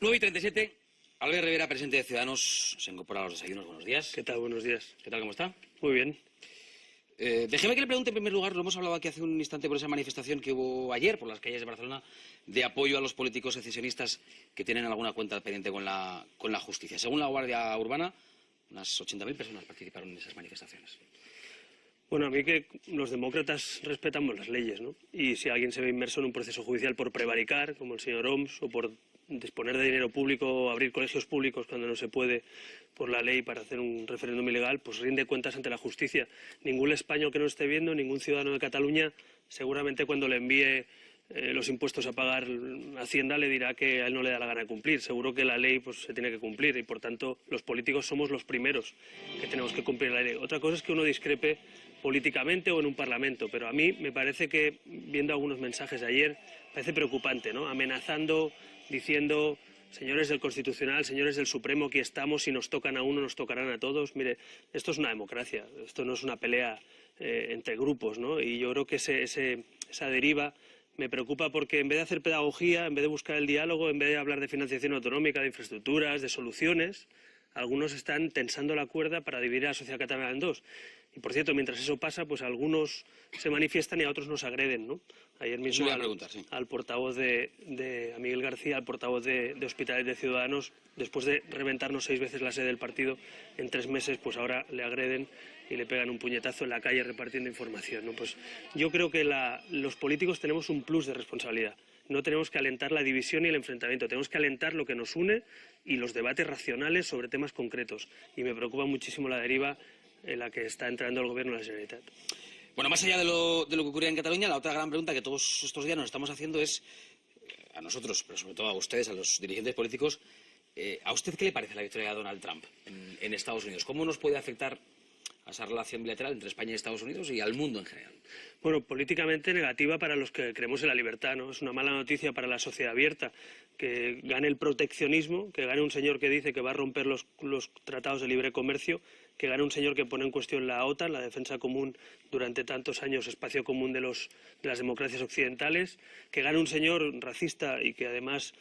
9:37, Albert Rivera, presidente de Ciudadanos, se incorpora a los desayunos. Buenos días. ¿Qué tal? Buenos días. ¿Qué tal? ¿Cómo está? Muy bien. Déjeme que le pregunte en primer lugar, lo hemos hablado aquí hace un instante por esa manifestación que hubo ayer por las calles de Barcelona de apoyo a los políticos secesionistas que tienen alguna cuenta pendiente con la justicia. Según la Guardia Urbana, unas 80.000 personas participaron en esas manifestaciones. Bueno, a mí que los demócratas respetamos las leyes, ¿no? Y si alguien se ve inmerso en un proceso judicial por prevaricar, como el señor Homs, o por disponer de dinero público o abrir colegios públicos cuando no se puede por la ley para hacer un referéndum ilegal, pues rinde cuentas ante la justicia. Ningún español que no esté viendo, ningún ciudadano de Cataluña, seguramente cuando le envíe los impuestos a pagar Hacienda le dirá que a él no le da la gana de cumplir. Seguro que la ley pues se tiene que cumplir y, por tanto, los políticos somos los primeros que tenemos que cumplir la ley. Otra cosa es que uno discrepe políticamente o en un parlamento, pero a mí me parece que, viendo algunos mensajes de ayer, parece preocupante, ¿no? Amenazando, diciendo: señores del Constitucional, señores del Supremo, aquí estamos, si nos tocan a uno, nos tocarán a todos. Mire, esto es una democracia, esto no es una pelea entre grupos, ¿no? Y yo creo que esa deriva me preocupa porque, en vez de hacer pedagogía, en vez de buscar el diálogo, en vez de hablar de financiación autonómica, de infraestructuras, de soluciones, algunos están tensando la cuerda para dividir a la sociedad catalana en dos. Y, por cierto, mientras eso pasa, pues algunos se manifiestan y a otros nos agreden, ¿no? Ayer mismo al portavoz a Miguel García, al portavoz de Hospitales de Ciudadanos, después de reventarnos 6 veces la sede del partido en 3 meses, pues ahora le agreden y le pegan un puñetazo en la calle repartiendo información, ¿no? Pues yo creo que los políticos tenemos un plus de responsabilidad. No tenemos que alentar la división y el enfrentamiento, tenemos que alentar lo que nos une y los debates racionales sobre temas concretos. Y me preocupa muchísimo la deriva en la que está entrando el Gobierno de la Generalitat. Bueno, más allá de lo que ocurría en Cataluña, la otra gran pregunta que todos estos días nos estamos haciendo es, a nosotros, pero sobre todo a ustedes, a los dirigentes políticos, ¿a usted qué le parece la victoria de Donald Trump en Estados Unidos? ¿Cómo nos puede afectar a esa relación bilateral entre España y Estados Unidos y al mundo en general? Bueno, políticamente negativa para los que creemos en la libertad, ¿no? Es una mala noticia para la sociedad abierta que gane el proteccionismo, que gane un señor que dice que va a romper los tratados de libre comercio, que gane un señor que pone en cuestión la OTAN, la defensa común durante tantos años, espacio común de las democracias occidentales, que gane un señor racista y que además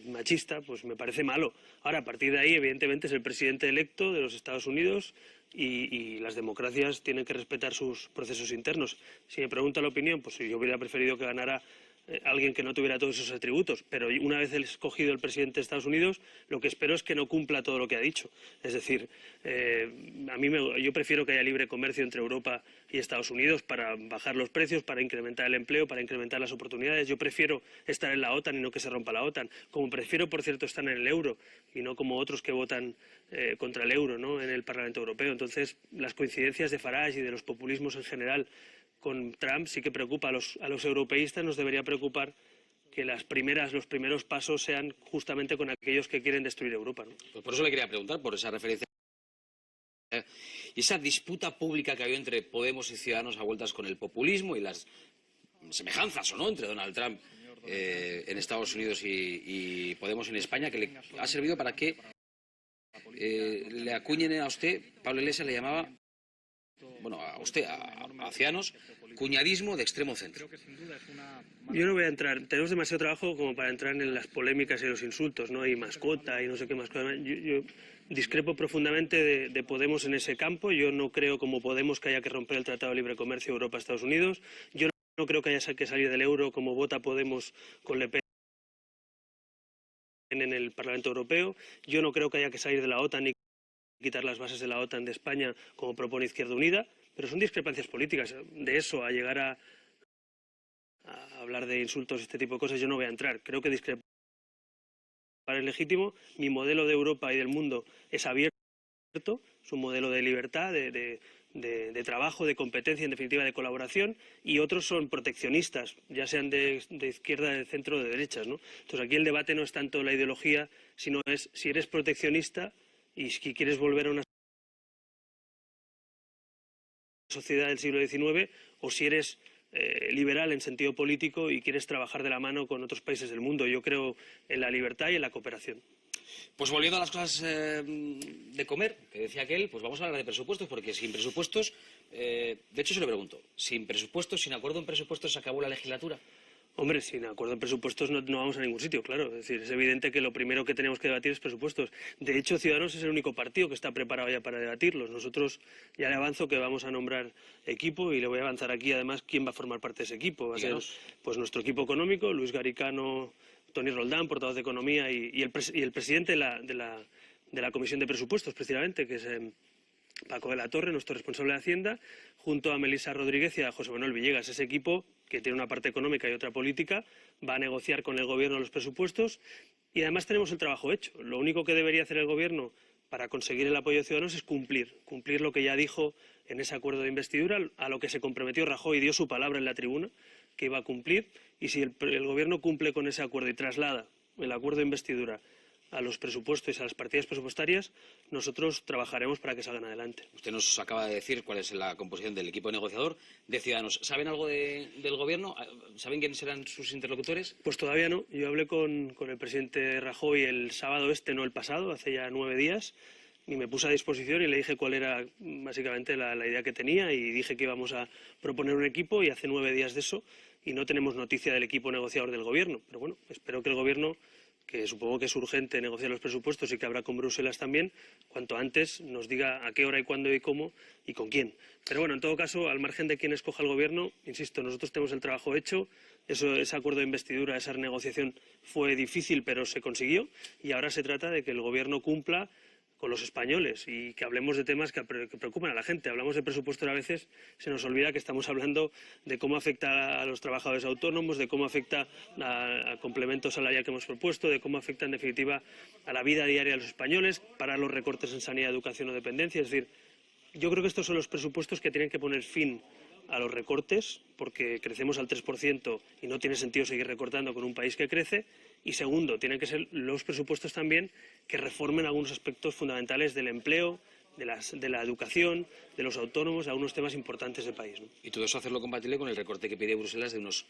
machista, pues me parece malo. Ahora, a partir de ahí, evidentemente, es el presidente electo de los Estados Unidos y las democracias tienen que respetar sus procesos internos. Si me pregunta la opinión, pues yo hubiera preferido que ganara alguien que no tuviera todos esos atributos, pero una vez escogido el presidente de Estados Unidos, lo que espero es que no cumpla todo lo que ha dicho. Es decir, yo prefiero que haya libre comercio entre Europa y Estados Unidos para bajar los precios, para incrementar el empleo, para incrementar las oportunidades. Yo prefiero estar en la OTAN y no que se rompa la OTAN, como prefiero, por cierto, estar en el euro y no como otros que votan contra el euro, ¿no?, en el Parlamento Europeo. Entonces, las coincidencias de Farage y de los populismos en general con Trump sí que preocupa a los europeístas. Nos debería preocupar que los primeros pasos sean justamente con aquellos que quieren destruir Europa, ¿no? Pues por eso le quería preguntar, por esa referencia y esa disputa pública que ha habido entre Podemos y Ciudadanos a vueltas con el populismo y las semejanzas o no entre Donald Trump en Estados Unidos y Podemos en España, que le ha servido para que le acuñen a usted, Pablo Iglesias le llamaba, bueno, a usted, a Ciudadanos, cuñadismo de extremo centro. Yo no voy a entrar, tenemos demasiado trabajo como para entrar en las polémicas y los insultos, ¿no? Y mascota y no sé qué más cosas. Yo discrepo profundamente de Podemos en ese campo. Yo no creo, como Podemos, que haya que romper el Tratado de Libre Comercio Europa-Estados Unidos. Yo no creo que haya que salir del euro, como vota Podemos con Le Pen en el Parlamento Europeo. Yo no creo que haya que salir de la OTAN ni quitar las bases de la OTAN de España, como propone Izquierda Unida, pero son discrepancias políticas. De eso a llegar a hablar de insultos y este tipo de cosas, yo no voy a entrar. Creo que discrepar es legítimo. Mi modelo de Europa y del mundo es abierto, es un modelo de libertad, de trabajo, de competencia, en definitiva de colaboración, y otros son proteccionistas, ya sean de izquierda, de centro o de derechas, ¿no? Entonces aquí el debate no es tanto la ideología, sino es si eres proteccionista y si quieres volver a una sociedad del siglo XIX, o si eres liberal en sentido político y quieres trabajar de la mano con otros países del mundo. Yo creo en la libertad y en la cooperación. Pues volviendo a las cosas de comer, que decía aquel, pues vamos a hablar de presupuestos, porque sin presupuestos, de hecho se lo pregunto, sin presupuestos, sin acuerdo en presupuestos, ¿se acabó la legislatura? Hombre, sin acuerdo de presupuestos no vamos a ningún sitio, claro. Es decir, es evidente que lo primero que tenemos que debatir es presupuestos. De hecho, Ciudadanos es el único partido que está preparado ya para debatirlos. Nosotros ya le avanzo que vamos a nombrar equipo y le voy a avanzar aquí además quién va a formar parte de ese equipo. Va a ser pues nuestro equipo económico, Luis Garicano, Toni Roldán, portavoz de Economía, y el presidente de la Comisión de Presupuestos, precisamente, que es Paco de la Torre, nuestro responsable de Hacienda, junto a Melissa Rodríguez y a José Manuel Villegas. Ese equipo, que tiene una parte económica y otra política, va a negociar con el Gobierno los presupuestos y además tenemos el trabajo hecho. Lo único que debería hacer el Gobierno para conseguir el apoyo de Ciudadanos es cumplir lo que ya dijo en ese acuerdo de investidura, a lo que se comprometió Rajoy y dio su palabra en la tribuna, que iba a cumplir, y si el Gobierno cumple con ese acuerdo y traslada el acuerdo de investidura a los presupuestos y a las partidas presupuestarias, nosotros trabajaremos para que salgan adelante. Usted nos acaba de decir cuál es la composición del equipo negociador de Ciudadanos. ¿Saben algo del Gobierno? ¿Saben quiénes serán sus interlocutores? Pues todavía no. Yo hablé con el presidente Rajoy el sábado no el pasado, hace ya 9 días, y me puse a disposición y le dije cuál era básicamente la idea que tenía y dije que íbamos a proponer un equipo y hace 9 días de eso y no tenemos noticia del equipo negociador del Gobierno. Pero bueno, espero que el Gobierno, que supongo que es urgente negociar los presupuestos y que habrá con Bruselas también, cuanto antes nos diga a qué hora y cuándo y cómo y con quién. Pero bueno, en todo caso, al margen de quién escoja el Gobierno, insisto, nosotros tenemos el trabajo hecho, ese acuerdo de investidura, esa negociación fue difícil pero se consiguió y ahora se trata de que el Gobierno cumpla con los españoles y que hablemos de temas que preocupan a la gente. Hablamos de presupuestos y a veces se nos olvida que estamos hablando de cómo afecta a los trabajadores autónomos, de cómo afecta al complemento salarial que hemos propuesto, de cómo afecta en definitiva a la vida diaria de los españoles, para los recortes en sanidad, educación o dependencia. Es decir, yo creo que estos son los presupuestos que tienen que poner fin a los recortes, porque crecemos al 3% y no tiene sentido seguir recortando con un país que crece. Y segundo, tienen que ser los presupuestos también que reformen algunos aspectos fundamentales del empleo, de la educación, de los autónomos, algunos temas importantes del país, ¿no? Y todo eso hacerlo compatible con el recorte que pide Bruselas de unos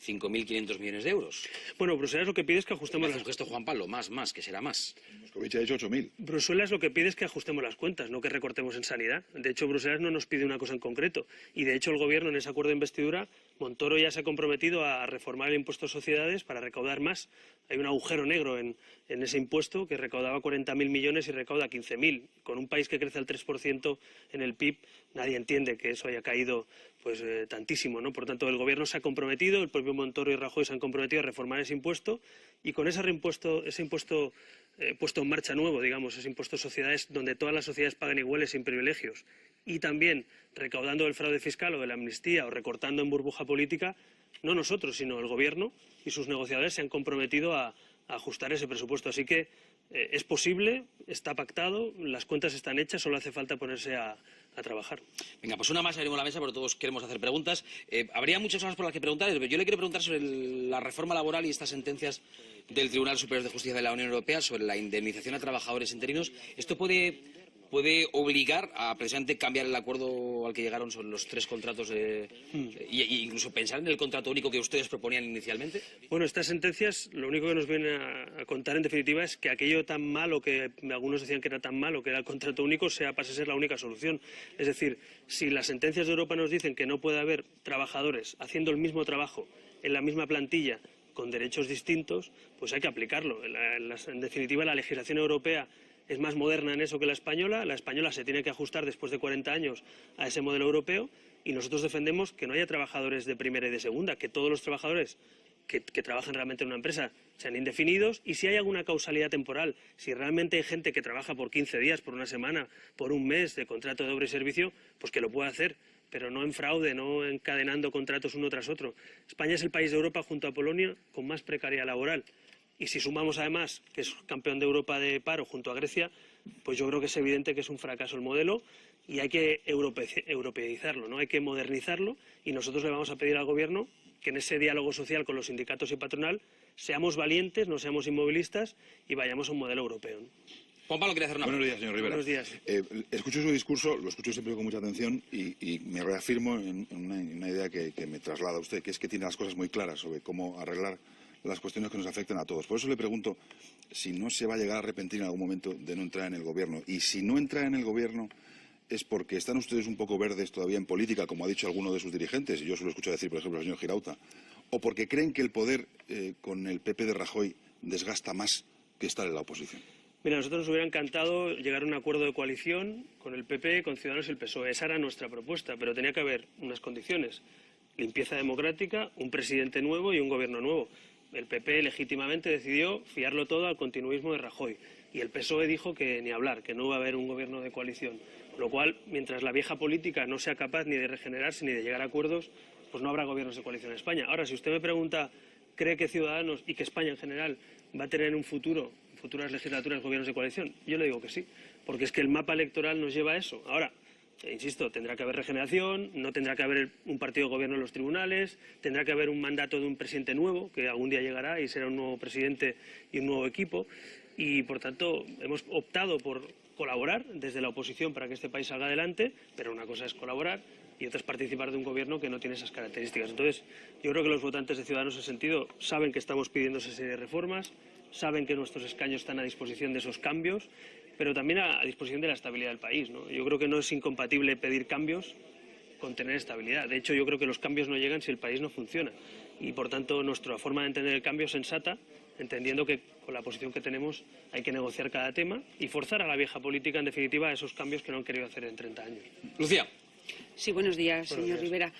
5.500 millones de euros. Bueno, Bruselas lo que pide es que ajustemos las... un gesto, Juan Pablo, más, que será más. Moscovici ha dicho 8.000. Bruselas lo que pide es que ajustemos las cuentas, no que recortemos en sanidad. De hecho, Bruselas no nos pide una cosa en concreto. Y de hecho, el Gobierno, en ese acuerdo de investidura, Montoro ya se ha comprometido a reformar el impuesto de sociedades para recaudar más. Hay un agujero negro en ese impuesto que recaudaba 40.000 millones y recauda 15.000. Con un país que crece al 3% en el PIB, nadie entiende que eso haya caído tantísimo, ¿no? Por tanto, el Gobierno se ha comprometido, el propio Montoro y Rajoy se han comprometido a reformar ese impuesto y con ese impuesto puesto en marcha nuevo, digamos, ese impuesto de sociedades donde todas las sociedades pagan iguales sin privilegios y también recaudando del fraude fiscal o de la amnistía o recortando en burbuja política, no nosotros, sino el Gobierno y sus negociadores se han comprometido a ajustar ese presupuesto. Así que es posible, está pactado, las cuentas están hechas, solo hace falta ponerse a trabajar. Venga, pues una más abrimos la mesa, pero todos queremos hacer preguntas. Habría muchas cosas por las que preguntar, pero yo le quiero preguntar sobre la reforma laboral y estas sentencias del Tribunal Superior de Justicia de la Unión Europea sobre la indemnización a trabajadores interinos. ¿Esto puede obligar a precisamente cambiar el acuerdo al que llegaron sobre los 3 contratos y incluso pensar en el contrato único que ustedes proponían inicialmente? Bueno, estas sentencias lo único que nos vienen a contar en definitiva es que aquello tan malo que algunos decían que era tan malo, que era el contrato único, pase a ser la única solución. Es decir, si las sentencias de Europa nos dicen que no puede haber trabajadores haciendo el mismo trabajo en la misma plantilla con derechos distintos, pues hay que aplicarlo. En definitiva, la legislación europea es más moderna en eso que la española se tiene que ajustar después de 40 años a ese modelo europeo y nosotros defendemos que no haya trabajadores de primera y de segunda, que todos los trabajadores que trabajan realmente en una empresa sean indefinidos y si hay alguna causalidad temporal, si realmente hay gente que trabaja por 15 días, por una semana, por un mes de contrato de obra y servicio, pues que lo pueda hacer, pero no en fraude, no encadenando contratos uno tras otro. España es el país de Europa junto a Polonia con más precariedad laboral. Y si sumamos además que es campeón de Europa de paro junto a Grecia, pues yo creo que es evidente que es un fracaso el modelo y hay que europeizarlo, ¿no? Hay que modernizarlo y nosotros le vamos a pedir al Gobierno que en ese diálogo social con los sindicatos y patronal seamos valientes, no seamos inmovilistas y vayamos a un modelo europeo, ¿no? Juan Pablo, quería hacer una pregunta. Buenos días, señor Rivera. Buenos días. Escucho su discurso, lo escucho siempre con mucha atención y me reafirmo en una idea que me traslada usted, que es que tiene las cosas muy claras sobre cómo arreglar las cuestiones que nos afectan a todos. Por eso le pregunto si no se va a llegar a arrepentir en algún momento de no entrar en el Gobierno. Y si no entra en el Gobierno es porque están ustedes un poco verdes todavía en política, como ha dicho alguno de sus dirigentes, y yo se lo escucho decir, por ejemplo, al señor Girauta, o porque creen que el poder con el PP de Rajoy desgasta más que estar en la oposición? Mira, a nosotros nos hubiera encantado llegar a un acuerdo de coalición con el PP, con Ciudadanos y el PSOE. Esa era nuestra propuesta, pero tenía que haber unas condiciones. Limpieza democrática, un presidente nuevo y un gobierno nuevo. El PP legítimamente decidió fiarlo todo al continuismo de Rajoy. Y el PSOE dijo que ni hablar, que no va a haber un gobierno de coalición. Lo cual, mientras la vieja política no sea capaz ni de regenerarse ni de llegar a acuerdos, pues no habrá gobiernos de coalición en España. Ahora, si usted me pregunta, ¿cree que Ciudadanos y que España en general va a tener en un futuro, en futuras legislaturas, gobiernos de coalición? Yo le digo que sí, porque es que el mapa electoral nos lleva a eso. Ahora, insisto, tendrá que haber regeneración, no tendrá que haber un partido de gobierno en los tribunales, tendrá que haber un mandato de un presidente nuevo, que algún día llegará y será un nuevo presidente y un nuevo equipo. Y, por tanto, hemos optado por colaborar desde la oposición para que este país salga adelante, pero una cosa es colaborar y otra es participar de un gobierno que no tiene esas características. Entonces, yo creo que los votantes de Ciudadanos en ese sentido saben que estamos pidiendo esa serie de reformas, saben que nuestros escaños están a disposición de esos cambios, pero también a disposición de la estabilidad del país, ¿no? Yo creo que no es incompatible pedir cambios con tener estabilidad. De hecho, yo creo que los cambios no llegan si el país no funciona. Y, por tanto, nuestra forma de entender el cambio es sensata, entendiendo que con la posición que tenemos hay que negociar cada tema y forzar a la vieja política, en definitiva, a esos cambios que no han querido hacer en 30 años. Lucía. Sí, buenos días, Buenos señor días. Rivera.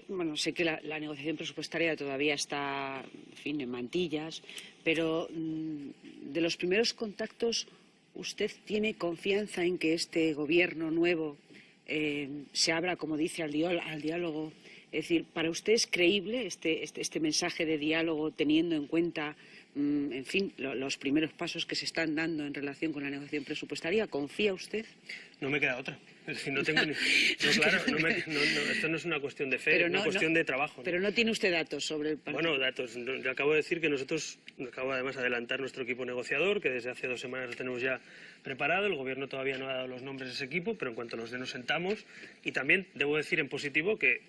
Bueno, sé que la negociación presupuestaria todavía está, en fin, en mantillas, pero de los primeros contactos, ¿usted tiene confianza en que este gobierno nuevo se abra, como dice, al diálogo? Es decir, ¿para usted es creíble este mensaje de diálogo teniendo en cuenta, en fin, los primeros pasos que se están dando en relación con la negociación presupuestaria? ¿Confía usted? No me queda otra. Es decir, no tengo ni... No, claro, esto no es una cuestión de fe, Pero es una no, cuestión de trabajo, ¿no? Pero no tiene usted datos sobre el partido. Bueno, datos. Yo acabo de decir que nosotros, acabo además de adelantar nuestro equipo negociador, que desde hace 2 semanas lo tenemos ya preparado. El Gobierno todavía no ha dado los nombres de ese equipo, pero en cuanto los dé nos sentamos. Y también debo decir en positivo que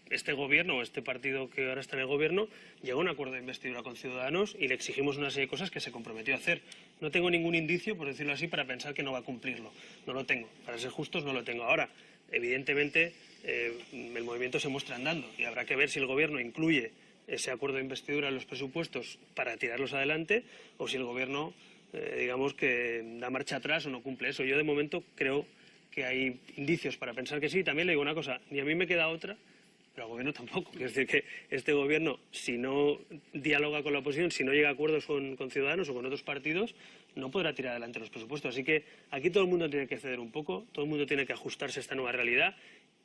este Gobierno, o este partido que ahora está en el Gobierno, llegó a un acuerdo de investidura con Ciudadanos y le exigimos una serie de cosas que se comprometió a hacer. No tengo ningún indicio, por decirlo así, para pensar que no va a cumplirlo. No lo tengo. Para ser justos, no lo tengo. Ahora, evidentemente, el movimiento se muestra andando y habrá que ver si el Gobierno incluye ese acuerdo de investidura en los presupuestos para tirarlos adelante o si el Gobierno, digamos, que da marcha atrás o no cumple eso. Yo, de momento, creo que hay indicios para pensar que sí. También le digo una cosa, ni a mí me queda otra, pero al Gobierno tampoco. Es decir, que este Gobierno, si no dialoga con la oposición, si no llega a acuerdos con Ciudadanos o con otros partidos, no podrá tirar adelante los presupuestos. Así que aquí todo el mundo tiene que ceder un poco, todo el mundo tiene que ajustarse a esta nueva realidad.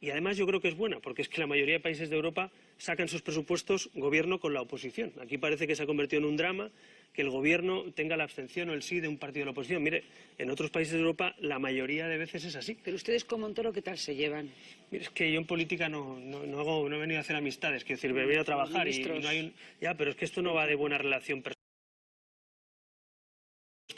Y además yo creo que es buena, porque es que la mayoría de países de Europa sacan sus presupuestos gobierno con la oposición. Aquí parece que se ha convertido en un drama que el gobierno tenga la abstención o el sí de un partido de la oposición. Mire, en otros países de Europa la mayoría de veces es así. Pero ustedes con Montoro, ¿qué tal se llevan? Mire, es que yo en política no he venido a hacer amistades, quiero decir, me he venido a trabajar y no hay ya, pero es que esto no va de buena relación personal.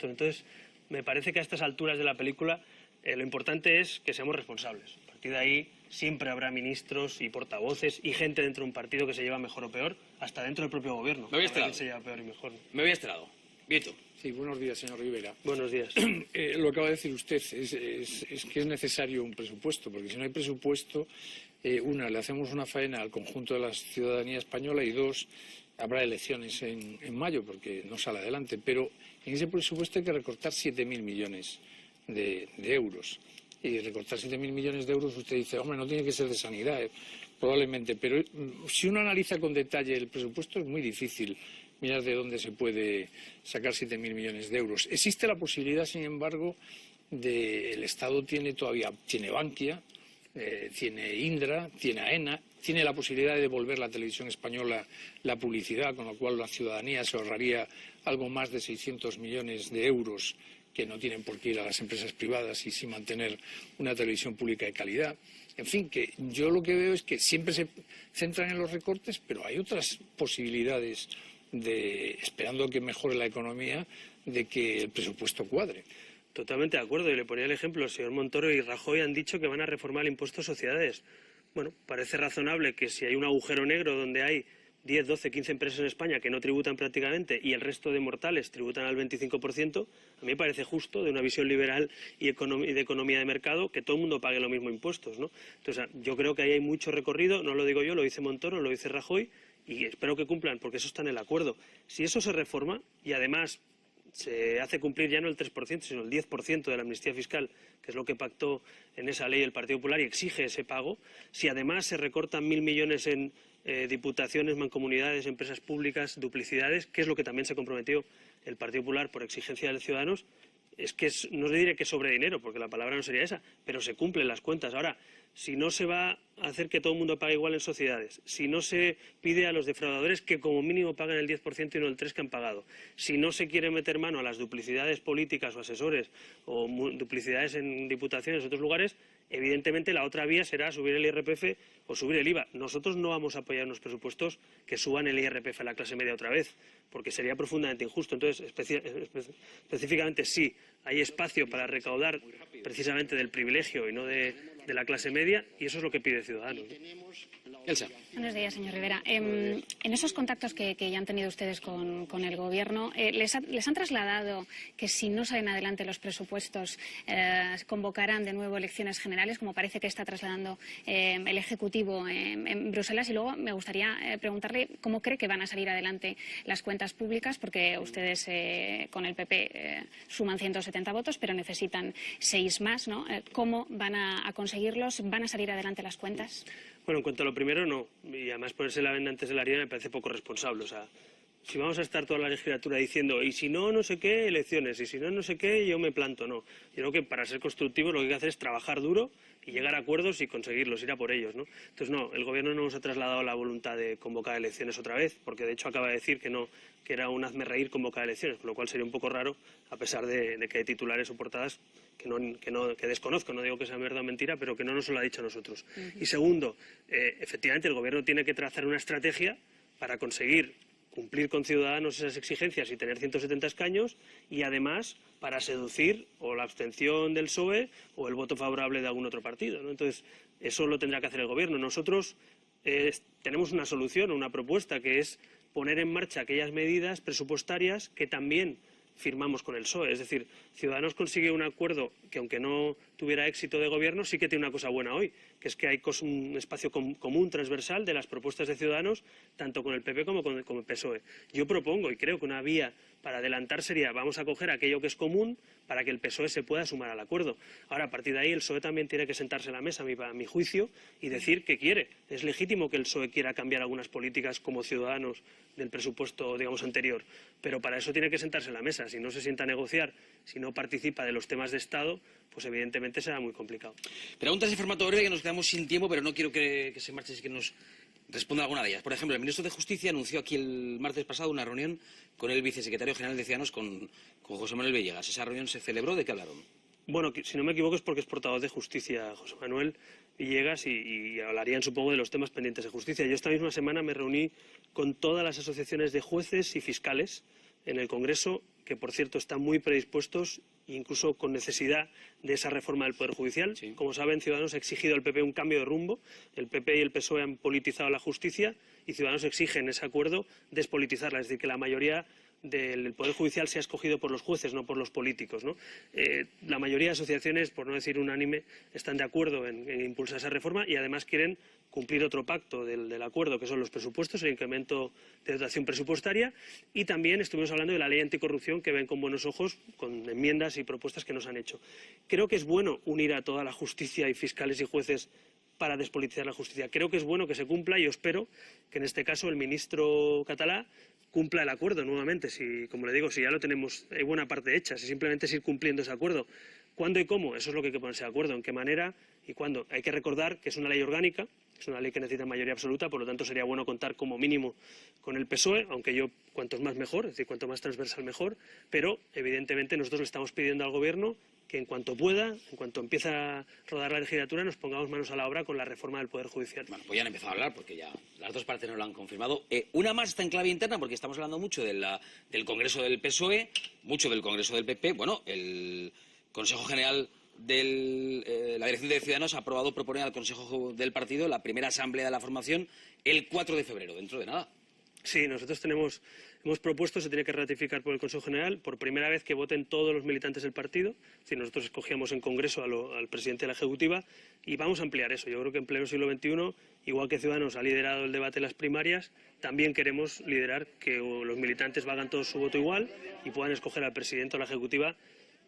Entonces, me parece que a estas alturas de la película lo importante es que seamos responsables. A partir de ahí siempre habrá ministros y portavoces y gente dentro de un partido que se lleva mejor o peor, hasta dentro del propio gobierno. Me voy a este Habrá lado. quien se lleva peor y mejor. Me voy a este lado. Vieto. Sí, buenos días, señor Rivera. Buenos días. Lo que acaba de decir usted es que es necesario un presupuesto, porque si no hay presupuesto, le hacemos una faena al conjunto de la ciudadanía española y dos, habrá elecciones en mayo, porque no sale adelante. Pero en ese presupuesto hay que recortar 7.000 millones de euros. Y recortar 7.000 millones de euros, usted dice, hombre, no tiene que ser de sanidad, probablemente. Pero si uno analiza con detalle el presupuesto, es muy difícil mirar de dónde se puede sacar 7.000 millones de euros. Existe la posibilidad, sin embargo, el Estado tiene Bankia, tiene Indra, tiene AENA, tiene la posibilidad de devolver a la televisión española la publicidad, con lo cual la ciudadanía se ahorraría algo más de 600 millones de euros que no tienen por qué ir a las empresas privadas y sí mantener una televisión pública de calidad. En fin, que yo lo que veo es que siempre se centran en los recortes, pero hay otras posibilidades esperando que mejore la economía, de que el presupuesto cuadre. Totalmente de acuerdo. Y le ponía el ejemplo, el señor Montoro y Rajoy han dicho que van a reformar el impuesto de sociedades. Bueno, parece razonable que si hay un agujero negro donde hay 10, 12, 15 empresas en España que no tributan prácticamente y el resto de mortales tributan al 25%, a mí me parece justo, de una visión liberal y de economía de mercado, que todo el mundo pague los mismos impuestos, ¿no? Entonces, yo creo que ahí hay mucho recorrido, no lo digo yo, lo dice Montoro, lo dice Rajoy, y espero que cumplan, porque eso está en el acuerdo. Si eso se reforma y además se hace cumplir ya no el 3%, sino el 10% de la amnistía fiscal, que es lo que pactó en esa ley el Partido Popular y exige ese pago, si además se recortan 1.000 millones en diputaciones, mancomunidades, empresas públicas, duplicidades, que es lo que también se comprometió el Partido Popular por exigencia de los ciudadanos, es que no le diré que sobre dinero, porque la palabra no sería esa, pero se cumplen las cuentas. Ahora, si no se va a hacer que todo el mundo pague igual en sociedades, si no se pide a los defraudadores que como mínimo paguen el 10% y no el 3% que han pagado, si no se quiere meter mano a las duplicidades políticas o asesores o duplicidades en diputaciones o otros lugares, evidentemente la otra vía será subir el IRPF o subir el IVA. Nosotros no vamos a apoyar unos presupuestos que suban el IRPF a la clase media otra vez, porque sería profundamente injusto. Entonces, específicamente sí, hay espacio para recaudar precisamente del privilegio y no de la clase media, y eso es lo que pide Ciudadanos. Elsa. Buenos días, señor Rivera. En esos contactos que ya han tenido ustedes con el Gobierno, ¿les han trasladado que si no salen adelante los presupuestos convocarán de nuevo elecciones generales, como parece que está trasladando el Ejecutivo en Bruselas? Y luego me gustaría preguntarle cómo cree que van a salir adelante las cuentas públicas, porque ustedes con el PP suman 170 votos, pero necesitan 6 más, ¿no? ¿Cómo van a conseguirlos? ¿Van a salir adelante las cuentas? Bueno, en cuanto a lo primero, no. Y además ponerse la venda antes de la herida me parece poco responsable. O sea, si vamos a estar toda la legislatura diciendo y si no, no sé qué, elecciones, y si no, no sé qué, yo me planto, no. Yo creo que para ser constructivos lo que hay que hacer es trabajar duro y llegar a acuerdos y conseguirlos, ir a por ellos, ¿no? Entonces, no, el Gobierno no nos ha trasladado la voluntad de convocar elecciones otra vez, porque de hecho acaba de decir que no, que era un hazmerreír convocar elecciones, con lo cual sería un poco raro, a pesar de que hay titulares o portadas que desconozco, no digo que sea verdad o mentira, pero que no nos lo ha dicho a nosotros. Y segundo, efectivamente el Gobierno tiene que trazar una estrategia para conseguir cumplir con Ciudadanos esas exigencias y tener 170 escaños, y además para seducir o la abstención del PSOE o el voto favorable de algún otro partido, ¿no? Entonces, eso lo tendrá que hacer el Gobierno. Nosotros tenemos una solución, una propuesta, que es poner en marcha aquellas medidas presupuestarias que también firmamos con el PSOE. Es decir, Ciudadanos consigue un acuerdo que, aunque no tuviera éxito de Gobierno, sí que tiene una cosa buena hoy, que es que hay un espacio común, transversal, de las propuestas de Ciudadanos, tanto con el PP como con el PSOE. Yo propongo, y creo que una vía para adelantar sería, vamos a coger aquello que es común para que el PSOE se pueda sumar al acuerdo. Ahora, a partir de ahí, el PSOE también tiene que sentarse a la mesa, a mi juicio, y decir qué quiere. Es legítimo que el PSOE quiera cambiar algunas políticas como Ciudadanos del presupuesto, digamos, anterior, pero para eso tiene que sentarse a la mesa. Si no se sienta a negociar, si no participa de los temas de Estado, pues evidentemente será muy complicado. Preguntas de formato breve, que nos quedamos sin tiempo, pero no quiero que se marche sin que nos responda alguna de ellas. Por ejemplo, el ministro de Justicia anunció aquí el martes pasado una reunión con el vicesecretario general de Ciudadanos, con José Manuel Villegas. ¿Esa reunión se celebró? ¿De qué hablaron? Bueno, si no me equivoco es porque es portavoz de Justicia José Manuel Villegas y hablarían, supongo, de los temas pendientes de justicia. Yo esta misma semana me reuní con todas las asociaciones de jueces y fiscales en el Congreso, que por cierto están muy predispuestos, incluso con necesidad de esa reforma del Poder Judicial. Sí. Como saben, Ciudadanos ha exigido al PP un cambio de rumbo. El PP y el PSOE han politizado la justicia y Ciudadanos exige en ese acuerdo despolitizarla, es decir, que la mayoría del Poder Judicial sea escogido por los jueces, no por los políticos, ¿no? La mayoría de asociaciones, por no decir unánime, están de acuerdo en impulsar esa reforma y además quieren cumplir otro pacto del acuerdo, que son los presupuestos, el incremento de dotación presupuestaria, y también estuvimos hablando de la ley anticorrupción, que ven con buenos ojos, con enmiendas y propuestas que nos han hecho. Creo que es bueno unir a toda la justicia y fiscales y jueces para despolitizar la justicia. Creo que es bueno que se cumpla y yo espero que en este caso el ministro catalá cumpla el acuerdo nuevamente. Si, como le digo, si ya lo tenemos, hay buena parte hecha, si simplemente es ir cumpliendo ese acuerdo. ¿Cuándo y cómo? Eso es lo que hay que ponerse de acuerdo, en qué manera y cuándo. Hay que recordar que es una ley orgánica, es una ley que necesita mayoría absoluta, por lo tanto sería bueno contar como mínimo con el PSOE, aunque yo cuantos más mejor, es decir, cuanto más transversal mejor, pero evidentemente nosotros le estamos pidiendo al Gobierno que en cuanto pueda, en cuanto empiece a rodar la legislatura, nos pongamos manos a la obra con la reforma del Poder Judicial. Bueno, pues ya han empezado a hablar, porque ya las dos partes nos lo han confirmado. Una más está en clave interna, porque estamos hablando mucho del Congreso del PSOE, mucho del Congreso del PP. Bueno, el Consejo General de la Dirección de Ciudadanos ha aprobado proponer al Consejo del Partido la primera asamblea de la formación el 4 de febrero, dentro de nada. Sí, nosotros hemos propuesto, se tiene que ratificar por el Consejo General, por primera vez que voten todos los militantes del partido. Es decir, nosotros escogíamos en Congreso al presidente de la Ejecutiva y vamos a ampliar eso. Yo creo que en pleno siglo XXI, igual que Ciudadanos ha liderado el debate en las primarias, también queremos liderar que los militantes valgan todos su voto igual y puedan escoger al presidente o la Ejecutiva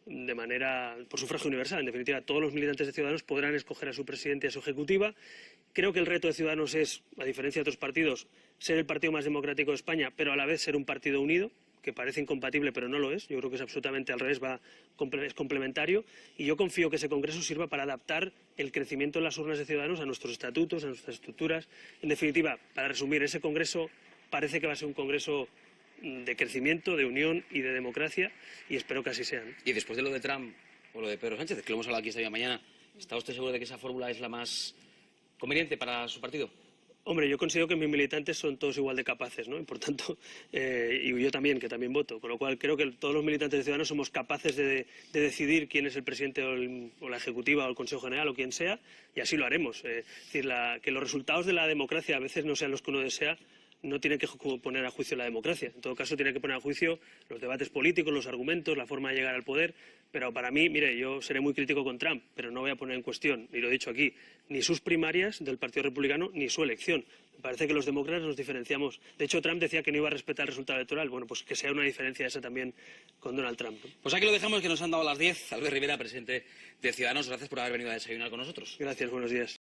de manera por sufragio universal. En definitiva, todos los militantes de Ciudadanos podrán escoger a su presidente y a su ejecutiva. Creo que el reto de Ciudadanos es, a diferencia de otros partidos, ser el partido más democrático de España, pero a la vez ser un partido unido, que parece incompatible, pero no lo es. Yo creo que es absolutamente al revés, es complementario. Y yo confío que ese Congreso sirva para adaptar el crecimiento en las urnas de Ciudadanos a nuestros estatutos, a nuestras estructuras. En definitiva, para resumir, ese Congreso parece que va a ser un Congreso de crecimiento, de unión y de democracia, y espero que así sea, ¿no? Y después de lo de Trump o lo de Pedro Sánchez, que lo hemos hablado aquí esta mañana, ¿está usted seguro de que esa fórmula es la más conveniente para su partido? Hombre, yo considero que mis militantes son todos igual de capaces, ¿no? Y por tanto, y yo también, que también voto. Con lo cual, creo que todos los militantes de Ciudadanos somos capaces de decidir quién es el presidente o la Ejecutiva o el Consejo General o quien sea, y así lo haremos. Es decir, que los resultados de la democracia a veces no sean los que uno desea, no tiene que poner a juicio la democracia. En todo caso, tiene que poner a juicio los debates políticos, los argumentos, la forma de llegar al poder. Pero para mí, mire, yo seré muy crítico con Trump, pero no voy a poner en cuestión, y lo he dicho aquí, ni sus primarias del Partido Republicano ni su elección. Me parece que los demócratas nos diferenciamos. De hecho, Trump decía que no iba a respetar el resultado electoral. Bueno, pues que sea una diferencia esa también con Donald Trump, ¿no? Pues aquí lo dejamos, que nos han dado las 10. Albert Rivera, presidente de Ciudadanos, gracias por haber venido a desayunar con nosotros. Gracias, buenos días.